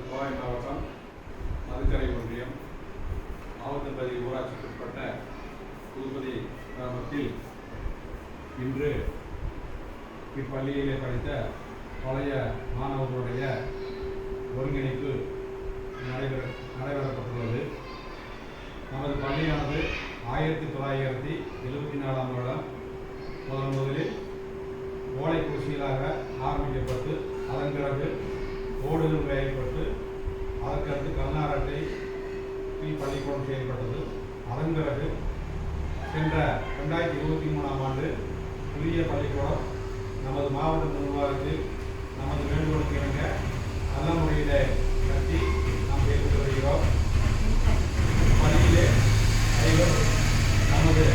கோவை மாவட்டம் மதுக்கரை ஒன்றியம் மாவட்டம்பதி ஊராட்சிக்குட்பட்ட புதுப்பதி கிராமத்தில் இன்று இப்பள்ளியிலே படித்த பழைய மாணவர்களுடைய ஒருங்கிணைப்பு நடைபெறப்பட்டுள்ளது. நமது பள்ளியானது 1974ஆம் வருடம் முதலில் ஓலை குடிசைகளாக ஆரம்பிக்கப்பட்டு அதன் பிறகு ஓடுகள் வேயப்பட்டு அதற்கடுத்து கண்ணாரட்டை பள்ளிக்கூடம் செயல்பட்டது. அதன் பிறகு சென்ற 2023ஆம் ஆண்டு புதிய பள்ளிக்கூடம் நமது மாவட்ட நிர்வாகத்தில் நமது வேண்டுகோளுக்கு இணங்க நல்ல முறையிலே கட்டி நாம் செயல்பட்டு வருகிறோம். பள்ளியிலே நமது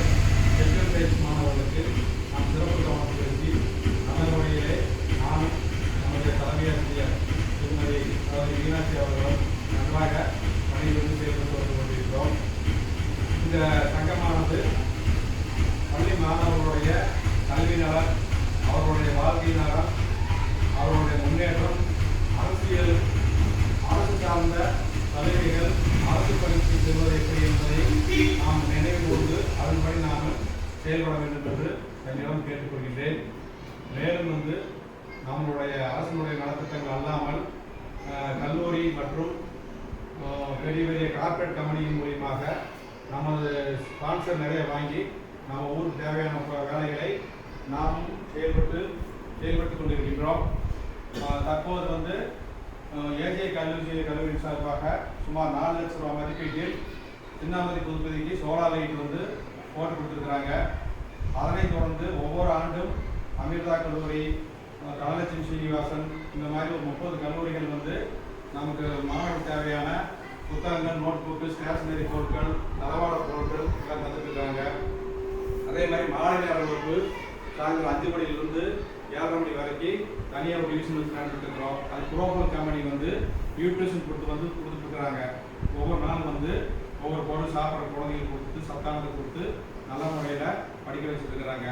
ஸ்பெஷல் கிளாஸ் மாணவர்களுக்கு நாம் சிறப்பு கவனம் செலுத்தி நல்ல முறையிலே நாம் நமது தலைமையாசிரியர் திருமதி மீனாட்சி அவர்களும் நன்றாக பணியிலிருந்து செயல்பட்டு வந்து கொண்டிருக்கிறோம். இந்த சங்கமானது பள்ளி மாணவர்களுடைய கல்வி நலம், அவர்களுடைய வாழ்க்கை நலம், அவர்களுடைய முன்னேற்றம், அரசு சார்ந்த சலுகைகள், அரசு பணிக்கு செல்வது எப்படி என்பதை நாம் நினைவு கூர்ந்து அதன்படி நாம் செயல்பட வேண்டும் என்று என்னிடம் கேட்டுக்கொள்கின்றேன். மேலும் நம்மளுடைய அரசினுடைய நலத்திட்டங்கள் அல்லாமல் கல்லூரி மற்றும் பெரிய பெரிய கார்ப்பரேட் கம்பெனியின் மூலியமாக நமது ஸ்பான்சர் நிறைய வாங்கி நம்ம ஊருக்கு தேவையான வேலைகளை நாம் செயல்பட்டு கொண்டிருக்கின்றோம். தற்போது ஏஜே கல்லூரி சார்பாக சுமார் 4 லட்சம் ரூபாய் மதிப்பீட்டில் சின்னாமதி புதுப்பதிக்கு சோலார் லைட் போட்டு கொடுத்துருக்குறாங்க. அதனைத் தொடர்ந்து ஒவ்வொரு ஆண்டும் அமிர்தா கல்லூரி, தனலட்சுமி ஸ்ரீனிவாசன், இந்த மாதிரி ஒரு 30 கல்லூரிகள் நமக்கு மாணவர்களுக்கு தேவையான புத்தகங்கள், நோட் புக்கு, ஸ்டேஷனரி பொருட்கள், தளவாட பொருட்கள் எல்லாம் தந்துட்டுருக்காங்க. அதே மாதிரி மாலை நேர வகுப்பு சாயந்தரம் 5 மணிலிருந்து 7:30 மணி வரைக்கும் தனியாக ஒரு டிவிஷன் வச்சு நடந்துட்டு இருக்கிறோம். அது குரோபல் கம்பெனி நியூட்ரிஷன் கொடுத்துருக்குறாங்க. ஒவ்வொரு நாள் ஒவ்வொரு பொருள் சாப்பிட்ற குழந்தைகள் கொடுத்து சத்தானதை கொடுத்து நல்ல முறையில் படிக்க வச்சுருக்கிறாங்க.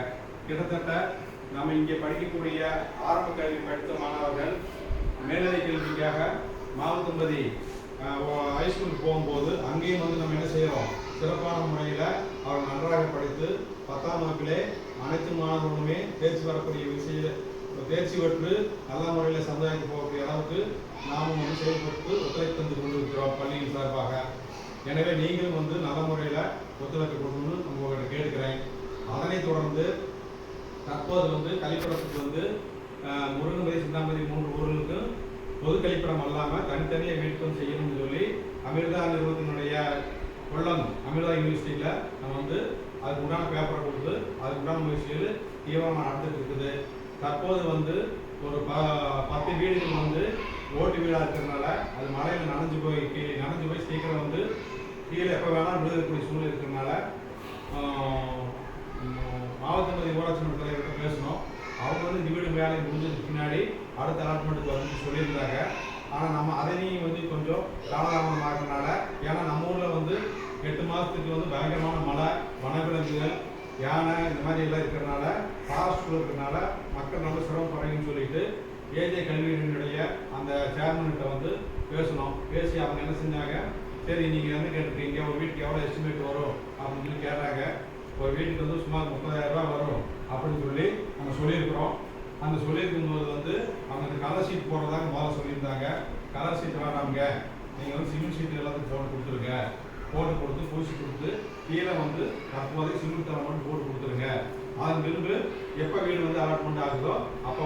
கிட்டத்தட்ட நம்ம இங்கே படிக்கக்கூடிய ஆரம்ப கல்வி படித்த மாணவர்கள் மேல்நிலை கல்விக்காக மாவட்டம்பதி ஹைஸ்கூலுக்கு போகும்போது அங்கேயும் நம்ம என்ன செய்கிறோம், சிறப்பான முறையில் அவர் நன்றாக படித்து 10ஆம் வகுப்பிலே அனைத்து மாணவர்களுமே தேர்ச்சி வரக்கூடிய தேர்ச்சி பெற்று நல்ல முறையில் சமுதாயத்துக்கு போகக்கூடிய அளவுக்கு நாமும் செயல்பட்டு ஒத்துழைப்பு தந்து கொண்டிருக்கிறோம் பள்ளியின் சார்பாக. எனவே நீங்களும் நல்ல முறையில் ஒத்துழைப்பு கொடுக்கணும்னு உங்கள்கிட்ட கேட்கிறேன். அதனைத் தொடர்ந்து தற்போது கழிப்பிடத்துக்கு முருகன்பதி, சிந்தாமதி 3 ஊர்களுக்கு பொது கழிப்பிடம் அல்லாமல் தனித்தனியாக வீட்டுக்கும் செய்யணும்னு சொல்லி அமிர்தா நிறுவனத்தினுடைய கொல்லம் அமிர்தா யூனிவர்சிட்டியில் நம்ம அதுக்கு உண்டான பேப்பரை கொடுத்து அதுக்கு உண்டான முயற்சிகள் தீவிரமாக நடந்துட்டு இருக்குது. தற்போது ஒரு 10 வீடுகள் ஓட்டு வீடாக இருக்கிறதுனால அது மழையில் நனைஞ்சு போய் சீக்கிரம் கீழே எப்போ வேணாலும் விழுகக்கூடிய சூழ்நிலை இருக்கிறதுனால மாவட்டம்பதி ஊராட்சி மன்ற தலைவர்கிட்ட பேசணும். அவங்க இந்த வீடு வேலை முடிஞ்சதுக்கு பின்னாடி அடுத்த அலாட்மெண்ட்டுக்கு சொல்லியிருந்தாங்க. ஆனால் நம்ம அதையும் கொஞ்சம் காலதாமதம் ஆகிறதுனால, ஏன்னா நம்ம ஊரில் 8 மாதத்துக்கு பயங்கரமான மழை, வனவிலங்குகள், யானை இந்த மாதிரி எல்லாம் இருக்கிறதுனால, ஃபாரஸ்ட் இருக்கிறதுனால மக்கள் ரொம்ப சிரமப்படுறீங்கன்னு சொல்லிட்டு ஏஜே கல்வியினுடைய அந்த சேர்மன்கிட்ட பேசணும். பேசி அவங்க என்ன செஞ்சாங்க, சரி நீங்கள் என்ன கேட்டுருக்கீங்க, ஒரு வீட்டுக்கு எவ்வளோ எஸ்டிமேட் வரும் அப்படின்னு சொல்லி கேட்டாங்க. ஒரு வீட்டுக்கு சுமார் 30,000 ரூபா வரும் அப்படின்னு சொல்லி நம்ம சொல்லியிருக்கிறோம். அந்த சொல்லியிருக்கும்போது அவங்க கலர் ஷீட் போடுறதாக முதல்ல சொல்லியிருந்தாங்க. கலர் ஷீட் வேணாமுங்க, நீங்கள் சிமெண்ட் ஷீட் எல்லாத்துக்கும் போட்டு கொடுத்துருங்க, போட்டு கொடுத்து பூசி கொடுத்து கீழே தற்போதைக்கு சிமெண்ட் தரம் மட்டும் போட்டு கொடுத்துருங்க. அதன் பின்பு எப்போ வீடு அலாட்மெண்ட் ஆகுதோ அப்போ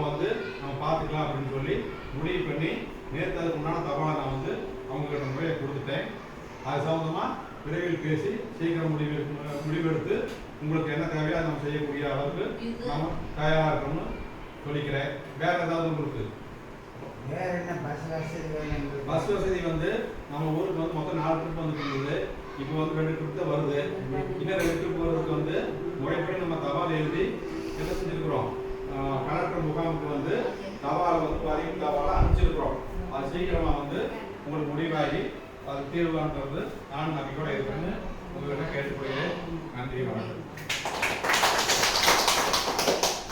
நம்ம பார்த்துக்கலாம் அப்படின்னு சொல்லி முடிவு பண்ணி நேற்று அதுக்கு உண்டான தகவலை நான் அவங்ககிட்ட முறையை கொடுத்துட்டேன். அது சம்மந்தமாக விரைவில் பேசி சீக்கிரம் முடிவெடுத்து உங்களுக்கு என்ன தேவையோ அதை நம்ம செய்யக்கூடிய அளவுக்கு நம்ம தயாராக இருக்கணும்னு சொல்லிக்கிறேன். வேற ஏதாவது உங்களுக்கு வேற என்ன பஸ் வசதி நம்ம ஊருக்கு மொத்தம் 4 ட்ரிப் இருந்தது. இப்போ 2 ட்ரிப் தான் வருது. இன்னும் 2 ட்ரிப் வருவதுக்கு முறைப்படி நம்ம தபால் எழுதி என்ன செஞ்சிருக்கிறோம், கலெக்டர் முகாமுக்கு தபால் வரையும் தபாலாக அனுப்பிச்சிருக்கிறோம். அது சீக்கிரமாக உங்களுக்கு முடிவாகி அது தீர்வான்றது நானும் நம்பிக்கையோட இருக்குன்னு உங்கள்கிட்ட கேட்டுக்கொள்கிறேன். நன்றி, வணக்கம்.